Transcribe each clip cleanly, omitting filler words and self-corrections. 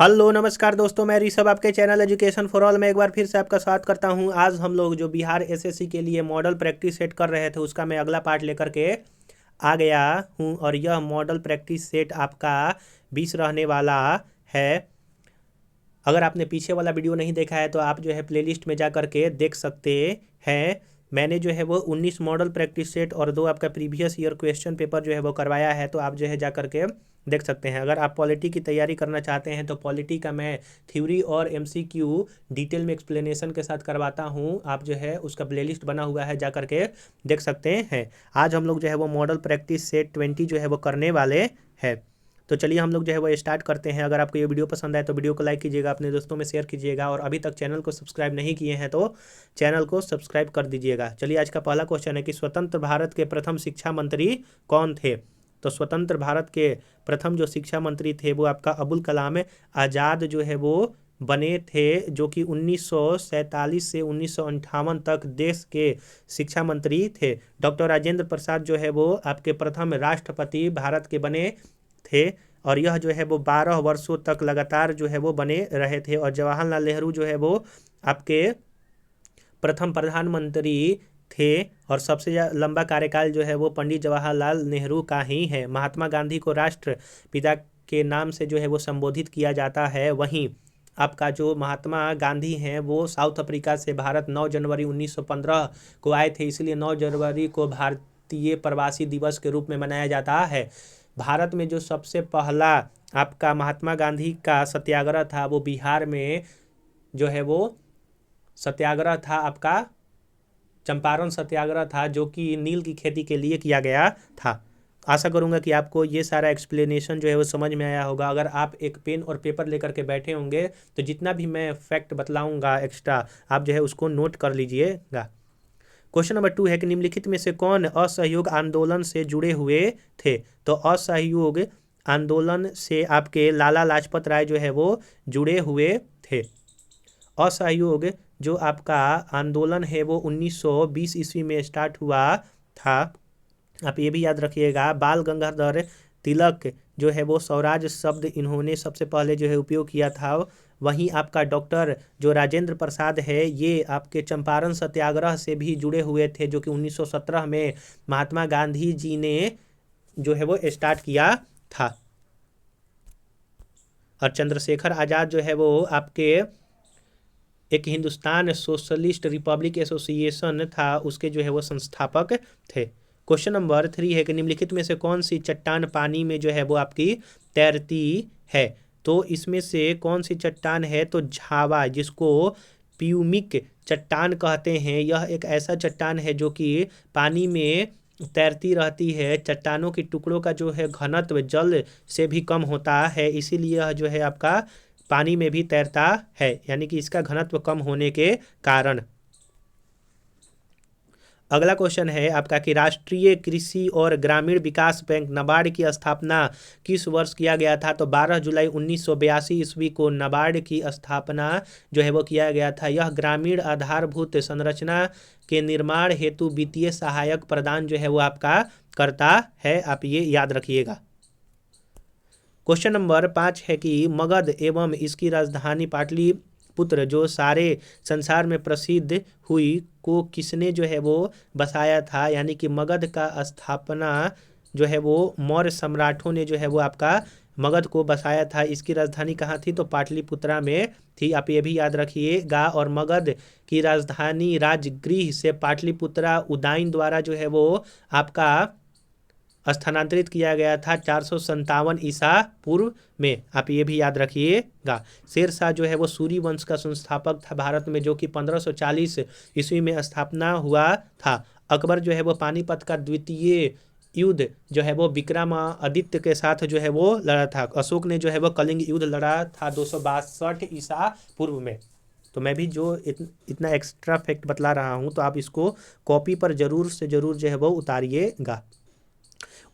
Hello नमस्कार दोस्तों, मैं ऋषभ आपके चैनल एजुकेशन फॉर ऑल में एक बार फिर से आपका स्वागत करता हूं। आज हम लोग जो बिहार एसएससी के लिए मॉडल प्रैक्टिस सेट कर रहे थे उसका मैं अगला पार्ट लेकर के आ गया हूं और यह मॉडल प्रैक्टिस सेट आपका 20 रहने वाला है। अगर आपने पीछे वाला वीडियो नहीं देखा है तो आप जो है प्लेलिस्ट में जा करके देख सकते हैं। मैंने जो है वो 19 मॉडल प्रैक्टिस सेट और 2 आपका प्रीवियस ईयर क्वेश्चन पेपर जो है वो करवाया है, तो आप जो है जा करके देख सकते हैं। अगर आप पॉलिटी की तैयारी करना चाहते हैं तो पॉलिटी का मैं थ्योरी और एमसीक्यू डिटेल में एक्सप्लेनेशन के साथ करवाता हूं। आप जो है उसका प्लेलिस्ट बना हुआ है, जा करके देख सकते हैं। आज हम लोग जो है वो मॉडल प्रैक्टिस सेट 20 जो है वो करने वाले हैं। तो चलिए हम लोग जो है वो स्टार्ट करते हैं। अगर आपको ये वीडियो पसंद आए तो वीडियो को लाइक कीजिएगा, अपने दोस्तों में शेयर कीजिएगा और अभी तक चैनल को सब्सक्राइब नहीं किए हैं तो चैनल को सब्सक्राइब कर दीजिएगा। चलिए आज का पहला क्वेश्चन है कि स्वतंत्र भारत के प्रथम शिक्षा मंत्री कौन थे। तो स्वतंत्र भारत के प्रथम जो शिक्षा मंत्री थे वो आपका अबुल कलाम आज़ाद जो है वो बने थे, जो कि 1947 से 1958 तक देश के शिक्षा मंत्री थे। डॉक्टर राजेंद्र प्रसाद जो है वो आपके प्रथम राष्ट्रपति भारत के बने थे और यह जो है वो 12 वर्षों तक लगातार जो है वो बने रहे थे। और जवाहरलाल नेहरू जो है वो आपके प्रथम प्रधानमंत्री थे और सबसे लंबा कार्यकाल जो है वो पंडित जवाहरलाल नेहरू का ही है। महात्मा गांधी को राष्ट्रपिता के नाम से जो है वो संबोधित किया जाता है। वहीं आपका जो महात्मा गांधी हैं वो साउथ अफ्रीका से भारत 9 जनवरी 1915 को आए थे, इसलिए 9 जनवरी को भारतीय प्रवासी दिवस के रूप में मनाया जाता है। भारत में जो सबसे पहला आपका महात्मा गांधी का सत्याग्रह था वो बिहार में जो है वो सत्याग्रह था, आपका चंपारण सत्याग्रह था, जो कि नील की खेती के लिए किया गया था। आशा करूंगा कि आपको ये सारा एक्सप्लेनेशन जो है वो समझ में आया होगा। अगर आप एक पेन और पेपर लेकर के बैठे होंगे तो जितना भी मैं फैक्ट बतलाऊंगा एक्स्ट्रा, आप जो है उसको नोट कर लीजिएगा। क्वेश्चन नंबर 2 है कि निम्नलिखित में से कौन असहयोग आंदोलन से जुड़े हुए थे। तो असहयोग आंदोलन से आपके लाला लाजपत राय जो है वो जुड़े हुए थे। असहयोग जो आपका आंदोलन है वो 1920 ईस्वी में स्टार्ट हुआ था। आप ये भी याद रखिएगा, बाल गंगाधर तिलक जो है वो स्वराज शब्द इन्होंने सबसे पहले जो है उपयोग किया था। वहीं आपका डॉक्टर जो राजेंद्र प्रसाद है ये आपके चंपारण सत्याग्रह से भी जुड़े हुए थे, जो कि 1917 में महात्मा गांधी जी ने जो है वो स्टार्ट किया था। और चंद्रशेखर आज़ाद जो है वो आपके एक हिंदुस्तान सोशलिस्ट रिपब्लिक एसोसिएशन था, उसके जो है वो संस्थापक थे। क्वेश्चन नंबर 3 है कि निम्नलिखित में से कौन सी चट्टान पानी में जो है वो आपकी तैरती है। तो इसमें से कौन सी चट्टान है, तो झावा, जिसको प्यूमिक चट्टान कहते हैं। यह एक ऐसा चट्टान है जो कि पानी में तैरती रहती है। चट्टानों के टुकड़ों का जो है घनत्व जल से भी कम होता है, इसीलिए यह जो है आपका पानी में भी तैरता है, यानी कि इसका घनत्व कम होने के कारण। अगला क्वेश्चन है आपका कि राष्ट्रीय कृषि और ग्रामीण विकास बैंक नाबार्ड की स्थापना किस वर्ष किया गया था। तो 12 जुलाई 1982 ईस्वी को नाबार्ड की स्थापना जो है वो किया गया था। यह ग्रामीण आधारभूत संरचना के निर्माण हेतु वित्तीय सहायक प्रदान जो है वो आपका करता है, आप ये याद रखिएगा। क्वेश्चन नंबर 5 है कि मगध एवं इसकी राजधानी पाटलिपुत्र जो सारे संसार में प्रसिद्ध हुई को किसने जो है वो बसाया था। यानी कि मगध का स्थापना जो है वो मौर्य सम्राटों ने जो है वो आपका मगध को बसाया था। इसकी राजधानी कहाँ थी, तो पाटलिपुत्रा में थी, आप ये भी याद रखिएगा। और मगध की राजधानी राजगृह से पाटलिपुत्रा उदयन द्वारा जो है वो आपका स्थानांतरित किया गया था 457 ईसा पूर्व में, आप ये भी याद रखिएगा। शेरशाह जो है वो सूरी वंश का संस्थापक था भारत में, जो कि 1540 ईस्वी में स्थापना हुआ था। अकबर जो है वो पानीपत का द्वितीय युद्ध जो है वो विक्रमादित्य के साथ जो है वो लड़ा था। अशोक ने जो है वो कलिंग युद्ध लड़ा था 262 ईसा पूर्व में। तो मैं भी जो इतना एक्स्ट्रा फैक्ट बतला रहा हूँ तो आप इसको कॉपी पर जरूर से जरूर जो है वो उतारिएगा।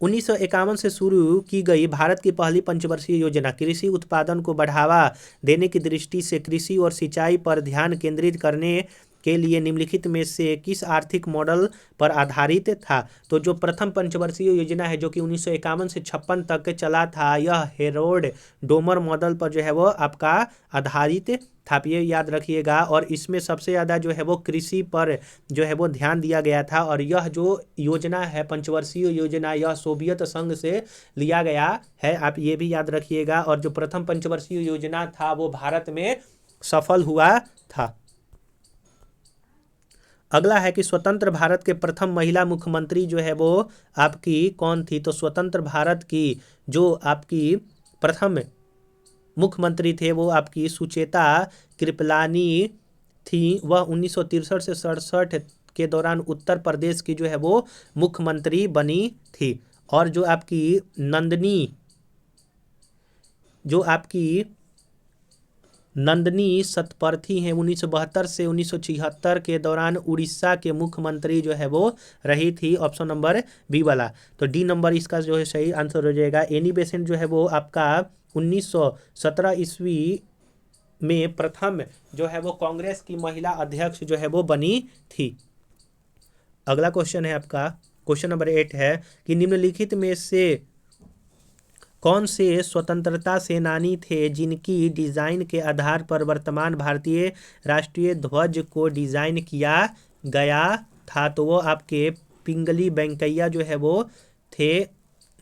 1951 से शुरू की गई भारत की पहली पंचवर्षीय योजना कृषि उत्पादन को बढ़ावा देने की दृष्टि से कृषि और सिंचाई पर ध्यान केंद्रित करने के लिए निम्नलिखित में से किस आर्थिक मॉडल पर आधारित था? तो जो प्रथम पंचवर्षीय योजना है जो कि 1951 से 56 तक चला था, यह हेरोल्ड डोमर मॉडल पर जो है वो आपका आधारित था, ये याद रखिएगा। और इसमें सबसे ज़्यादा जो है वो कृषि पर जो है वो ध्यान दिया गया था। और यह जो योजना है पंचवर्षीय योजना, यह सोवियत संघ से लिया गया है, आप ये भी याद रखिएगा। और जो प्रथम पंचवर्षीय योजना था वो भारत में सफल हुआ था। अगला है कि स्वतंत्र भारत के प्रथम महिला मुख्यमंत्री जो है वो आपकी कौन थी? तो स्वतंत्र भारत की जो आपकी प्रथम मुख्यमंत्री थे वो आपकी सुचेता कृपलानी थी। वह 1963 से 67 के दौरान उत्तर प्रदेश की जो है वो मुख्यमंत्री बनी थी। और जो आपकी नंदनी सतपर्थी हैं 1972 से 1976 के दौरान उड़ीसा के मुख्यमंत्री जो है वो रही थी। ऑप्शन नंबर बी वाला, तो डी नंबर इसका जो है सही आंसर हो जाएगा। एनी बेसेंट जो है वो आपका 1917 ईस्वी में प्रथम जो है वो कांग्रेस की महिला अध्यक्ष जो है वो बनी थी। अगला क्वेश्चन है आपका क्वेश्चन नंबर 8 है कि निम्नलिखित में से कौन से स्वतंत्रता सेनानी थे जिनकी डिज़ाइन के आधार पर वर्तमान भारतीय राष्ट्रीय ध्वज को डिज़ाइन किया गया था? तो वो आपके पिंगली वेंकैया जो है वो थे,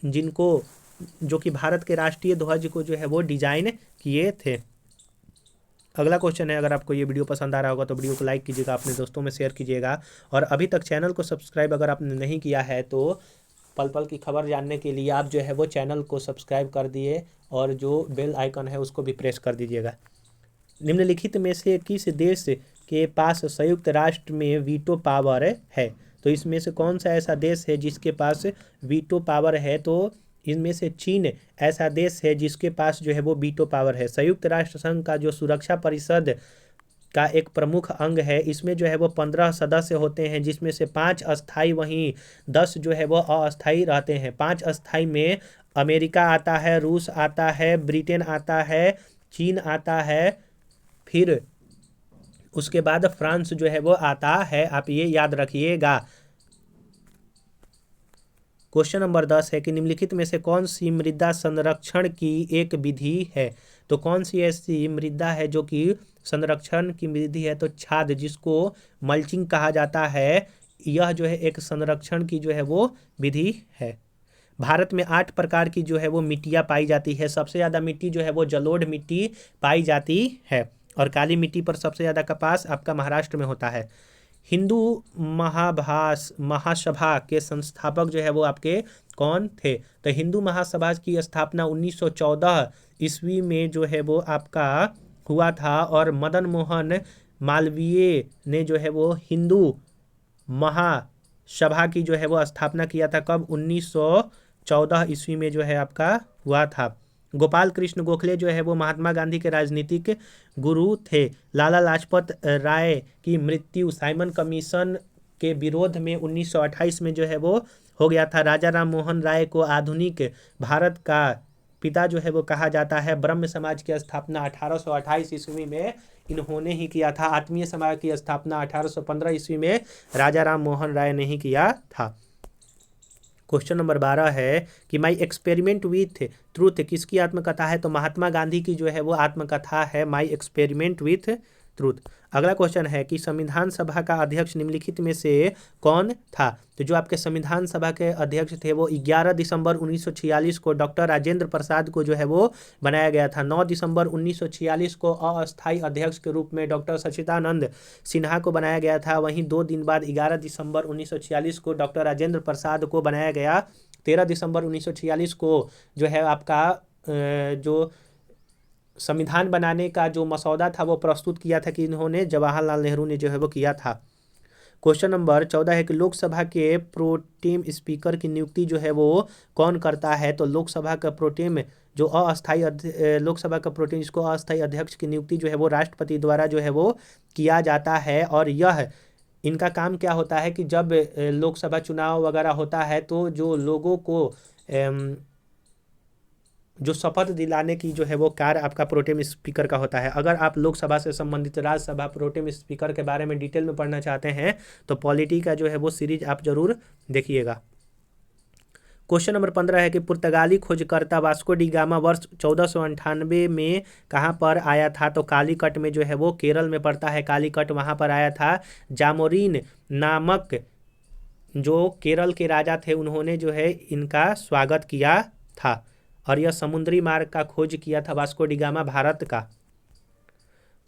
जिनको जो कि भारत के राष्ट्रीय ध्वज को जो है वो डिज़ाइन किए थे। अगला क्वेश्चन है, अगर आपको ये वीडियो पसंद आ रहा होगा तो वीडियो को लाइक कीजिएगा, अपने दोस्तों में शेयर कीजिएगा। और अभी तक चैनल को सब्सक्राइब अगर आपने नहीं किया है तो पल पल की खबर जानने के लिए आप जो है वो चैनल को सब्सक्राइब कर दिए और जो बेल आइकन है उसको भी प्रेस कर दीजिएगा। निम्नलिखित में से किस देश के पास संयुक्त राष्ट्र में वीटो पावर है? तो इसमें से कौन सा ऐसा देश है जिसके पास वीटो पावर है? तो इनमें से चीन ऐसा देश है जिसके पास जो है वो वीटो पावर है। संयुक्त राष्ट्र संघ का जो सुरक्षा परिषद का एक प्रमुख अंग है, इसमें जो है वो 15 सदस्य होते हैं, जिसमें से 5 अस्थाई वहीं 10 जो है वो अस्थाई रहते हैं। 5 अस्थाई में अमेरिका आता है, रूस आता है, ब्रिटेन आता है, चीन आता है, फिर उसके बाद फ्रांस जो है वो आता है, आप ये याद रखिएगा। क्वेश्चन नंबर 10 है कि निम्नलिखित में से कौन सी मृदा संरक्षण की एक विधि है? तो कौन सी ऐसी मृदा है जो कि संरक्षण की विधि है? तो छाद, जिसको मल्चिंग कहा जाता है, यह जो है एक संरक्षण की जो है वो विधि है। भारत में 8 प्रकार की जो है वो मिट्टियाँ पाई जाती है। सबसे ज़्यादा मिट्टी जो है वो जलोढ़ मिट्टी पाई जाती है और काली मिट्टी पर सबसे ज़्यादा कपास आपका महाराष्ट्र में होता है। हिंदू महासभा के संस्थापक जो है वो आपके कौन थे? तो हिंदू महासभा की स्थापना 1914 ईस्वी में जो है वो आपका हुआ था। और मदन मोहन मालवीय ने जो है वो हिंदू महासभा की जो है वो स्थापना किया था। कब? 1914 ईस्वी में जो है आपका हुआ था। गोपाल कृष्ण गोखले जो है वो महात्मा गांधी के राजनीतिक गुरु थे। लाला लाजपत राय की मृत्यु साइमन कमीशन के विरोध में 1928 में जो है वो हो गया था। राजा राम मोहन राय को आधुनिक भारत का पिता जो है वो कहा जाता है। ब्रह्म समाज की स्थापना 1828 ईस्वी में इन्होंने ही किया था। आत्मीय समाज की स्थापना 1815 ईस्वी में राजा राम मोहन राय ने ही किया था। क्वेश्चन नंबर 12 है कि माई एक्सपेरिमेंट विथ ट्रूथ किसकी आत्मकथा है? तो महात्मा गांधी की जो है वो आत्मकथा है, माई एक्सपेरिमेंट विथ ट्रूथ। अगला क्वेश्चन है कि संविधान सभा का अध्यक्ष निम्नलिखित में से कौन था? तो जो आपके संविधान सभा के अध्यक्ष थे वो 11 दिसंबर 1946 को डॉक्टर राजेंद्र प्रसाद को जो है वो बनाया गया था। 9 दिसंबर 1946 को अस्थायी अध्यक्ष के रूप में डॉक्टर सच्चिदानंद सिन्हा को बनाया गया था। वहीं 2 दिन बाद 11 दिसंबर 1946 को डॉक्टर राजेंद्र प्रसाद को बनाया गया। 13 दिसंबर 1946 को जो है आपका जो संविधान बनाने का जो मसौदा था वो प्रस्तुत किया था कि इन्होंने जवाहरलाल नेहरू ने जो है वो किया था। क्वेश्चन नंबर 14 है कि लोकसभा के प्रोटेम स्पीकर की नियुक्ति जो है वो कौन करता है? तो लोकसभा का प्रोटेम जो लोकसभा का प्रोटेम जिसको अस्थायी अध्यक्ष की नियुक्ति जो है वो राष्ट्रपति द्वारा जो है वो किया जाता है। और यह इनका काम क्या होता है कि जब लोकसभा चुनाव वगैरह होता है तो जो लोगों को जो शपथ दिलाने की जो है वो कार्य आपका प्रोटेम स्पीकर का होता है। अगर आप लोकसभा से संबंधित राज्यसभा प्रोटेम स्पीकर के बारे में डिटेल में पढ़ना चाहते हैं तो पॉलिटी का जो है वो सीरीज आप जरूर देखिएगा। क्वेश्चन नंबर 15 है कि पुर्तगाली खोजकर्ता वास्को डी गामा वर्ष 1498 में कहाँ पर आया था? तो कालीकट में जो है वो केरल में पड़ता है कालीकट, वहाँ पर आया था। जामोरिन नामक जो केरल के राजा थे उन्होंने जो है इनका स्वागत किया था, और यह समुद्री मार्ग का खोज किया था वास्को डी गामा भारत का।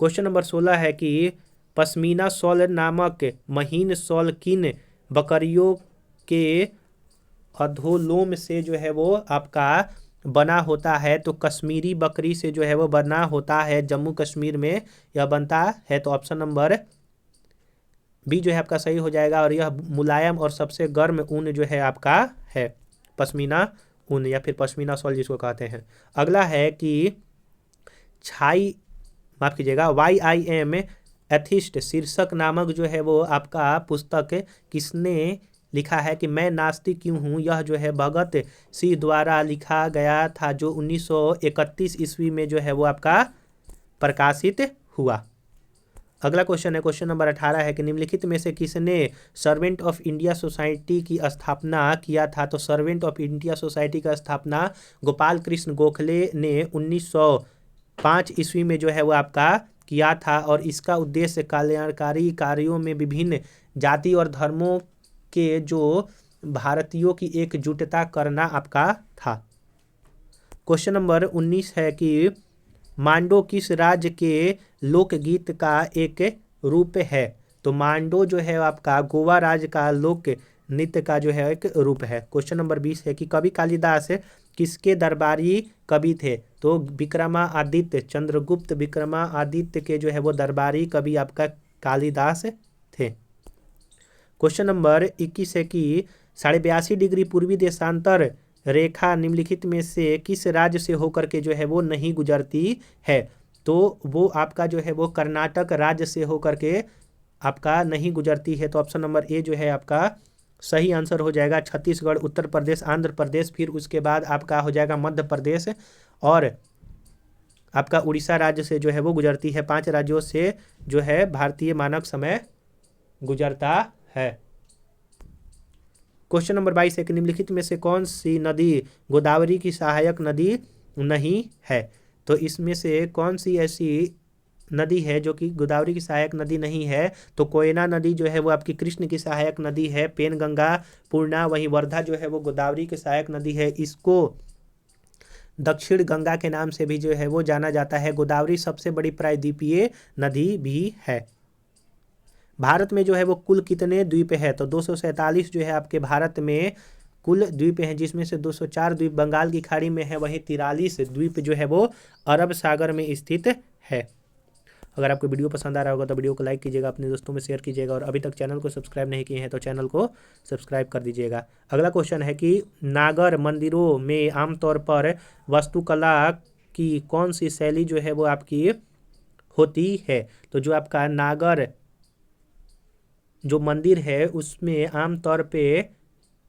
क्वेश्चन नंबर 16 है कि पश्मीना शॉल नामक महीन शॉल किन बकरियों के अधोलोम से जो है वो आपका बना होता है? तो कश्मीरी बकरी से जो है वो बना होता है, जम्मू कश्मीर में यह बनता है। तो ऑप्शन नंबर बी जो है आपका सही हो जाएगा, और यह मुलायम और सबसे गर्म ऊन जो है आपका है पश्मीना ऊन, या फिर पश्मीना शॉल जिसको कहते हैं। अगला है कि माफ कीजिएगा YIM एथिस्ट शीर्षक नामक जो है वो आपका पुस्तक किसने लिखा है? कि मैं नास्तिक क्यों हूँ, यह जो है भगत सिंह द्वारा लिखा गया था, जो 1931 ईस्वी में जो है वो आपका प्रकाशित हुआ। अगला क्वेश्चन है, क्वेश्चन नंबर 18 है कि निम्नलिखित में से किसने सर्वेंट ऑफ इंडिया सोसाइटी की स्थापना किया था? तो सर्वेंट ऑफ इंडिया सोसाइटी का स्थापना गोपाल कृष्ण गोखले ने 1905 ईस्वी में जो है वो आपका किया था, और इसका उद्देश्य कल्याणकारी कार्यों में विभिन्न जाति और धर्मों के जो भारतीयों की एकजुटता करना आपका था। क्वेश्चन नंबर 19 है कि मांडो किस राज्य के लोकगीत का एक रूप है? तो मांडो जो है आपका गोवा राज्य का लोक नृत्य का जो है एक रूप है। क्वेश्चन नंबर 20 है कि कवि कालिदास किसके दरबारी कवि थे? तो विक्रमादित्य चंद्रगुप्त विक्रमादित्य के जो है वो दरबारी कवि आपका कालिदास थे। क्वेश्चन नंबर 21 है कि 82.5 डिग्री पूर्वी देशांतर रेखा निम्नलिखित में से किस राज्य से होकर के जो है वो नहीं गुजरती है? तो वो आपका जो है वो कर्नाटक राज्य से होकर के आपका नहीं गुजरती है। तो ऑप्शन नंबर ए जो है आपका सही आंसर हो जाएगा। छत्तीसगढ़, उत्तर प्रदेश, आंध्र प्रदेश, फिर उसके बाद आपका हो जाएगा मध्य प्रदेश, और आपका उड़ीसा राज्य से जो है वो गुजरती है। 5 राज्यों से जो है भारतीय मानक समय गुजरता है। क्वेश्चन नंबर 22 है कि निम्नलिखित में से कौन सी नदी गोदावरी की सहायक नदी नहीं है? तो इसमें से कौन सी ऐसी नदी है जो कि गोदावरी की सहायक नदी नहीं है? तो कोयना नदी जो है वो आपकी कृष्ण की सहायक नदी है। पेनगंगा, पूर्णा, वहीं वर्धा जो है वो गोदावरी की सहायक नदी है। इसको दक्षिण गंगा के नाम से भी जो है वो जाना जाता है। गोदावरी सबसे बड़ी प्रायद्वीपीय नदी भी है। भारत में जो है वो कुल कितने द्वीप है? तो 247 जो है आपके भारत में कुल द्वीप हैं, जिसमें से 204 द्वीप बंगाल की खाड़ी में है, वहीं 43 द्वीप जो है वो अरब सागर में स्थित है। अगर आपको वीडियो पसंद आ रहा होगा तो वीडियो को लाइक कीजिएगा, अपने दोस्तों में शेयर कीजिएगा, और अभी तक चैनल को सब्सक्राइब नहीं किए हैं तो चैनल को सब्सक्राइब कर दीजिएगा। अगला क्वेश्चन है कि नागर मंदिरों में आमतौर पर वास्तुकला की कौन सी शैली जो है वो आपकी होती है? तो जो आपका नागर जो मंदिर है उसमें आमतौर पे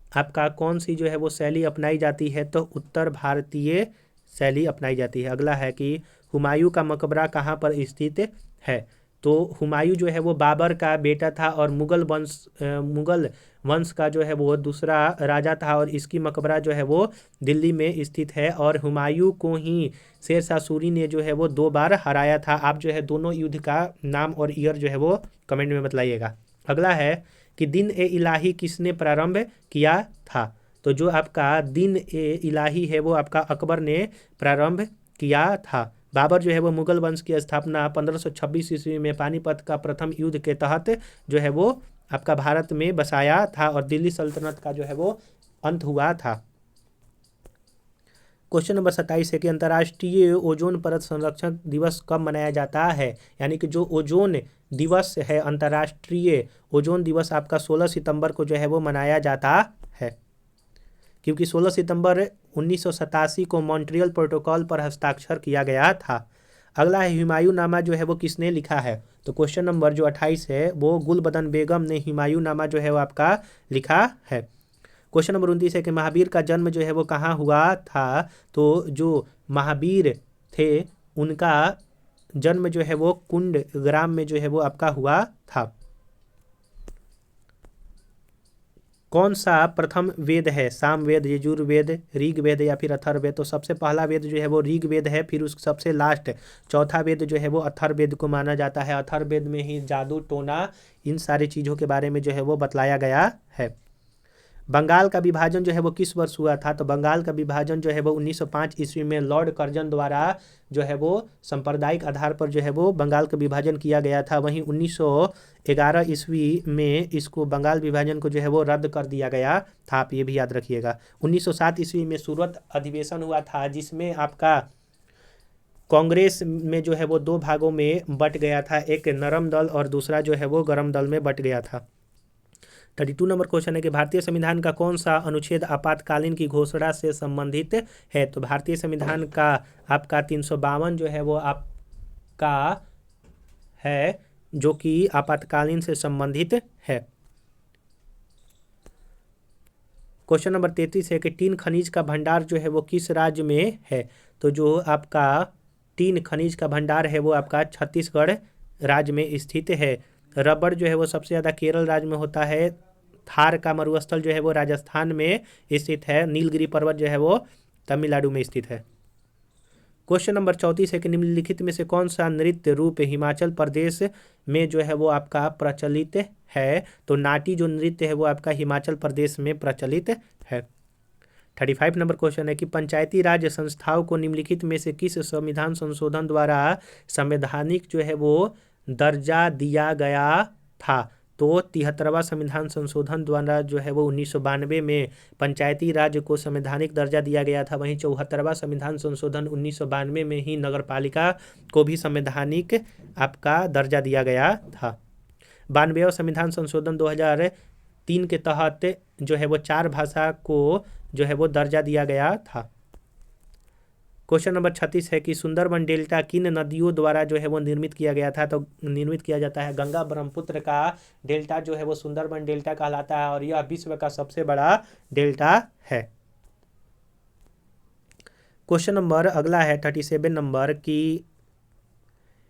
आपका कौन सी जो है वो शैली अपनाई जाती है? तो उत्तर भारतीय शैली अपनाई जाती है। अगला है कि हुमायूं का मकबरा कहाँ पर स्थित है? तो हुमायूं जो है वो बाबर का बेटा था, और मुगल वंश का जो है वो दूसरा राजा था, और इसकी मकबरा जो है वो दिल्ली में स्थित है। और हुमायूं को ही शेरशाह सूरी ने जो है वो 2 बार हराया था। आप जो है दोनों युद्ध का नाम और ईयर जो है वो कमेंट में बताइएगा। अगला है कि दिन ए इलाही किसने प्रारंभ किया था? तो जो आपका दिन ए इलाही है वो आपका अकबर ने प्रारंभ किया था। बाबर जो है वो मुगल वंश की स्थापना 1526 ईस्वी में पानीपत का प्रथम युद्ध के तहत जो है वो आपका भारत में बसाया था, और दिल्ली सल्तनत का जो है वो अंत हुआ था। क्वेश्चन नंबर 27 है कि अंतर्राष्ट्रीय ओजोन परत संरक्षण दिवस कब मनाया जाता है? यानी कि जो ओजोन दिवस है, अंतर्राष्ट्रीय ओजोन दिवस आपका 16 सितंबर को जो है वो मनाया जाता है, क्योंकि 16 सितंबर 1987 को मॉन्ट्रियल प्रोटोकॉल पर हस्ताक्षर किया गया था। अगला है हुमायूं नामा जो है वो किसने लिखा है? तो क्वेश्चन नंबर जो 28 है वो गुलबदन बेगम ने हुमायूं नामा जो है वो आपका लिखा है। क्वेश्चन नंबर 29 है कि महावीर का जन्म जो है वो कहाँ हुआ था। तो जो महावीर थे उनका जन्म जो है वो कुंड ग्राम में जो है वो आपका हुआ था। कौन सा प्रथम वेद है, सामवेद, यजुर्वेद, ऋग्वेद या फिर अथर्ववेद। तो सबसे पहला वेद जो है वो ऋग्वेद है, फिर उस सबसे लास्ट चौथा वेद जो है वो अथर्ववेद को माना जाता है। अथर्ववेद में ही जादू टोना इन सारी चीज़ों के बारे में जो है वो बतलाया गया है। बंगाल का विभाजन जो है वो किस वर्ष हुआ था। तो बंगाल का विभाजन जो है वो 1905 ईस्वी में लॉर्ड कर्जन द्वारा जो है वो सांप्रदायिक आधार पर जो है वो बंगाल का विभाजन किया गया था। वहीं 1911 ईस्वी में इसको बंगाल विभाजन को जो है वो रद्द कर दिया गया था। आप ये भी याद रखिएगा। 1907 ईस्वी में सूरत अधिवेशन हुआ था, जिसमें आपका कांग्रेस में जो है वो दो भागों में बट गया था, एक नरम दल और दूसरा जो है वो गरम दल में बट गया था। 32 नंबर क्वेश्चन है कि भारतीय संविधान का कौन सा अनुच्छेद आपातकालीन की घोषणा से संबंधित है। तो भारतीय संविधान का आपका 352 जो है वो आपका है, जो कि आपातकालीन से संबंधित है। क्वेश्चन नंबर 33 है कि टीन खनिज का भंडार जो है वो किस राज्य में है। तो जो आपका टीन खनिज का भंडार है वो आपका छत्तीसगढ़ राज्य में स्थित है। रबड़ जो है वो सबसे ज़्यादा केरल राज्य में होता है। थार का मरुस्थल जो है वो राजस्थान में स्थित है। नीलगिरी पर्वत जो है वो तमिलनाडु में स्थित है। क्वेश्चन नंबर 34 है कि निम्नलिखित में से कौन सा नृत्य रूप हिमाचल प्रदेश में जो है वो आपका प्रचलित है। तो नाटी जो नृत्य है वो आपका हिमाचल प्रदेश में प्रचलित है। 35 नंबर क्वेश्चन है कि पंचायती राज संस्थाओं को निम्नलिखित में से किस संविधान संशोधन द्वारा संवैधानिक जो है वो दर्जा दिया गया था। तो 73वां संविधान संशोधन द्वारा जो है वो 1992 में पंचायती राज को संवैधानिक दर्जा दिया गया था। वहीं 74वां संविधान संशोधन 1992 में ही नगरपालिका को भी संवैधानिक आपका दर्जा दिया गया था। 92वां संविधान संशोधन 2003 के तहत जो है वो 4 भाषा को जो है वो दर्जा दिया गया था। क्वेश्चन नंबर 36 है कि सुंदरबन डेल्टा किन नदियों द्वारा जो है वो निर्मित किया गया था। तो निर्मित किया जाता है गंगा ब्रह्मपुत्र का डेल्टा जो है वो सुंदरबन डेल्टा कहलाता है, और यह विश्व का सबसे बड़ा डेल्टा है। क्वेश्चन नंबर अगला है 37 नंबर की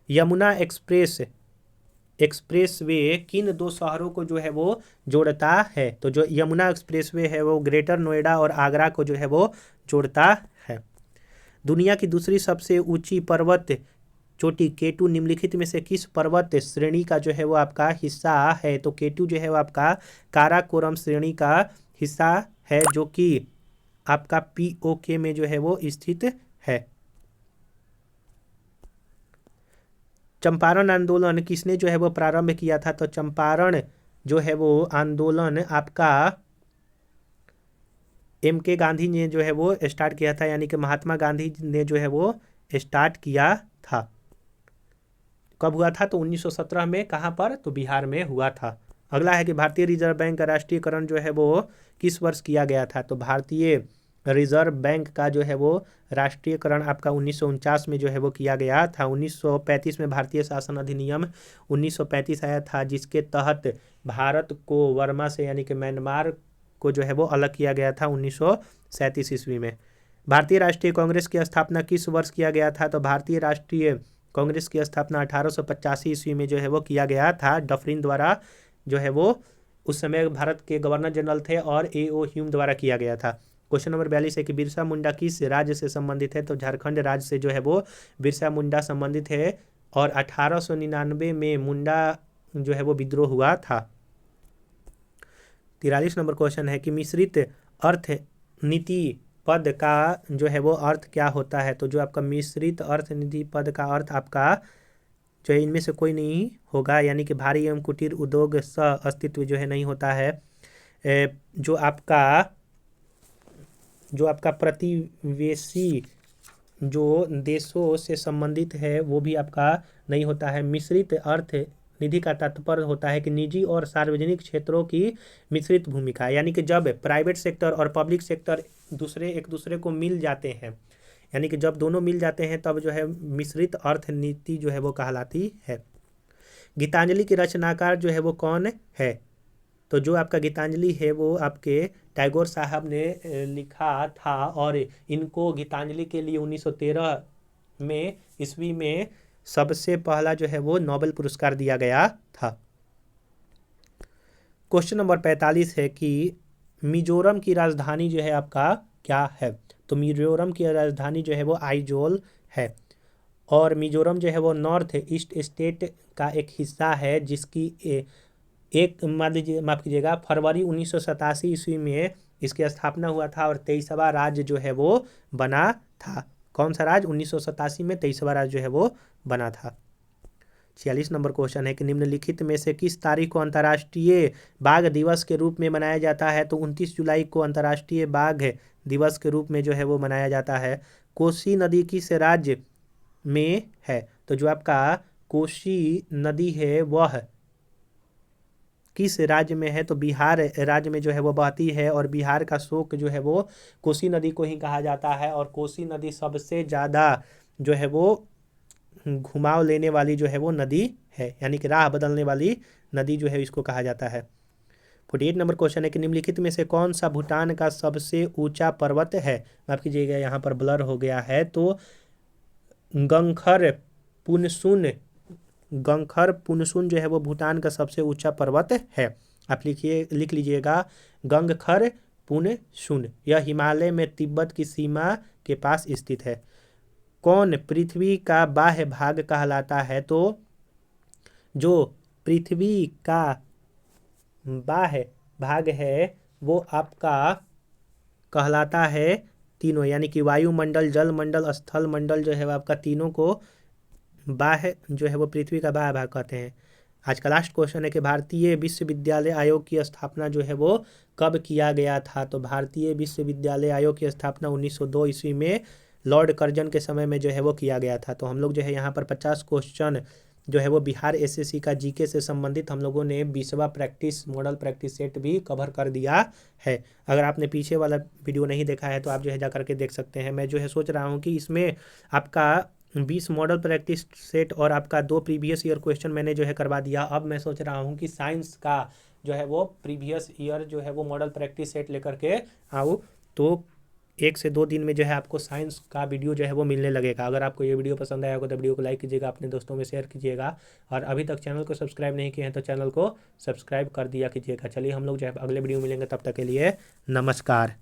यमुना एक्सप्रेस वे किन दो शहरों को जो है वो जोड़ता है। तो जो यमुना एक्सप्रेस वे है वो ग्रेटर नोएडा और आगरा को जो है वो जोड़ता है। दुनिया की दूसरी सबसे ऊंची पर्वत चोटी केटू निम्नलिखित में से किस पर्वत श्रेणी का जो है वो आपका हिस्सा है। तो केटू जो है वो आपका काराकोरम श्रेणी का हिस्सा है, जो कि आपका POK में जो है वो स्थित है। चंपारण आंदोलन किसने जो है वो प्रारंभ किया था। तो चंपारण जो है वो आंदोलन आपका MK गांधी ने जो है वो स्टार्ट किया था, यानी कि महात्मा गांधी ने जो है वो स्टार्ट किया था। कब हुआ था। तो 1917 में। कहाँ पर। तो बिहार में हुआ था। अगला है कि भारतीय रिजर्व बैंक का राष्ट्रीयकरण जो है वो किस वर्ष किया गया था। तो भारतीय रिजर्व बैंक का जो है वो राष्ट्रीयकरण आपका 1949 में जो है वो किया गया था। 1935 में भारतीय शासन अधिनियम 1935 आया था, जिसके तहत भारत को वर्मा से यानी कि म्यांमार को जो है वो अलग किया गया था 1937 ईस्वी में। भारतीय राष्ट्रीय कांग्रेस की स्थापना किस वर्ष किया गया था। तो भारतीय राष्ट्रीय कांग्रेस की स्थापना 1885 ईस्वी में जो है वो किया गया था। डफरिन द्वारा जो है वो उस समय भारत के गवर्नर जनरल थे, और A.O. ह्यूम द्वारा किया गया था। क्वेश्चन नंबर 42 है कि बिरसा मुंडा किस राज्य से संबंधित है। तो झारखंड राज्य से जो है वो बिरसा मुंडा संबंधित है, और 1899 में मुंडा जो है वो विद्रोह हुआ था। 43 नंबर क्वेश्चन है कि मिश्रित अर्थनीति पद का जो है वो अर्थ क्या होता है। तो जो आपका मिश्रित अर्थनीति पद का अर्थ आपका जो है इनमें से कोई नहीं होगा, यानी कि भारी एवं कुटीर उद्योग सह अस्तित्व जो है नहीं होता है। जो आपका प्रतिवेशी जो देशों से संबंधित है वो भी आपका नहीं होता है। मिश्रित अर्थ निधि का तात्पर्य होता है कि निजी और सार्वजनिक क्षेत्रों की मिश्रित भूमिका, यानी कि जब प्राइवेट सेक्टर और पब्लिक सेक्टर एक दूसरे को मिल जाते हैं, यानी कि जब दोनों मिल जाते हैं तब जो है मिश्रित अर्थनीति जो है वो कहलाती है। गीतांजलि के रचनाकार जो है वो कौन है। तो जो आपका गीतांजलि है वो आपके टैगोर साहब ने लिखा था, और इनको गीतांजलि के लिए 1913 में ईस्वी में सबसे पहला जो है वो नोबेल पुरस्कार दिया गया था। क्वेश्चन नंबर 45 है कि मिजोरम की राजधानी जो है आपका क्या है। तो मिजोरम की राजधानी जो है वो आइजोल है, और मिजोरम जो है वो नॉर्थ ईस्ट स्टेट का एक हिस्सा है, जिसकी एक माफ कीजिएगा फरवरी 1987 ईस्वी में इसकी स्थापना हुआ था, और 23वां राज्य जो है वो बना था। कौन सा राज्य? 1987 में 23वां राज्य जो है वो बना था। 46 नंबर क्वेश्चन है कि निम्नलिखित में से किस तारीख को अंतर्राष्ट्रीय बाघ दिवस के रूप में मनाया जाता है। तो 29 जुलाई को अंतर्राष्ट्रीय बाघ दिवस के रूप में जो है वो मनाया जाता है। कोसी नदी किस राज्य में है। तो जो आपका कोसी नदी है वह किस राज्य में है। तो बिहार राज्य में जो है वो बहती है, और बिहार का शोक जो है वो कोसी नदी को ही कहा जाता है। और कोसी नदी सबसे ज़्यादा जो है वो घुमाव लेने वाली जो है वो नदी है, यानी कि राह बदलने वाली नदी जो है इसको कहा जाता है। 48 नंबर क्वेश्चन है कि निम्नलिखित में से कौन सा भूटान का सबसे ऊंचा पर्वत है। माफ कीजिएगा यहाँ पर ब्लर हो गया है। तो गंगखर पुनसुन जो है वो भूटान का सबसे ऊंचा पर्वत है। आप लिख लीजिएगा गंगखर पुनसुन। यह हिमालय में तिब्बत की सीमा के पास स्थित है। कौन पृथ्वी का बाह्य भाग कहलाता है। तो जो पृथ्वी का बाह्य भाग है वो आपका कहलाता है तीनों, यानी कि वायुमंडल, जलमंडल, स्थल मंडल जो है वो आपका तीनों को बाह्य जो है वो पृथ्वी का बाह्य भाग कहते हैं। आज का लास्ट क्वेश्चन है कि भारतीय विश्वविद्यालय आयोग की स्थापना जो है वो कब किया गया था। तो भारतीय विश्वविद्यालय आयोग की स्थापना 1902 ईस्वी में लॉर्ड कर्जन के समय में जो है वो किया गया था। तो हम लोग जो है यहाँ पर 50 क्वेश्चन जो है वो बिहार एसएससी का जीके से संबंधित हम लोगों ने 20वां प्रैक्टिस मॉडल प्रैक्टिस सेट भी कवर कर दिया है। अगर आपने पीछे वाला वीडियो नहीं देखा है तो आप जो है जा करके देख सकते हैं। मैं जो है सोच रहा हूँ कि इसमें आपका 20 मॉडल प्रैक्टिस सेट और आपका 2 प्रीवियस ईयर क्वेश्चन मैंने जो है करवा दिया। अब मैं सोच रहा हूँ कि साइंस का जो है वो प्रीवियस ईयर जो है वो मॉडल प्रैक्टिस सेट लेकर के आऊँ, तो 1 से 2 दिन में जो है आपको साइंस का वीडियो जो है वो मिलने लगेगा। अगर आपको ये वीडियो पसंद आया होगा तो वीडियो को लाइक कीजिएगा, अपने दोस्तों में शेयर कीजिएगा, और अभी तक चैनल को सब्सक्राइब नहीं किए हैं तो चैनल को सब्सक्राइब कर दिया कीजिएगा। चलिए हम लोग जो है अगले वीडियो मिलेंगे, तब तक के लिए नमस्कार।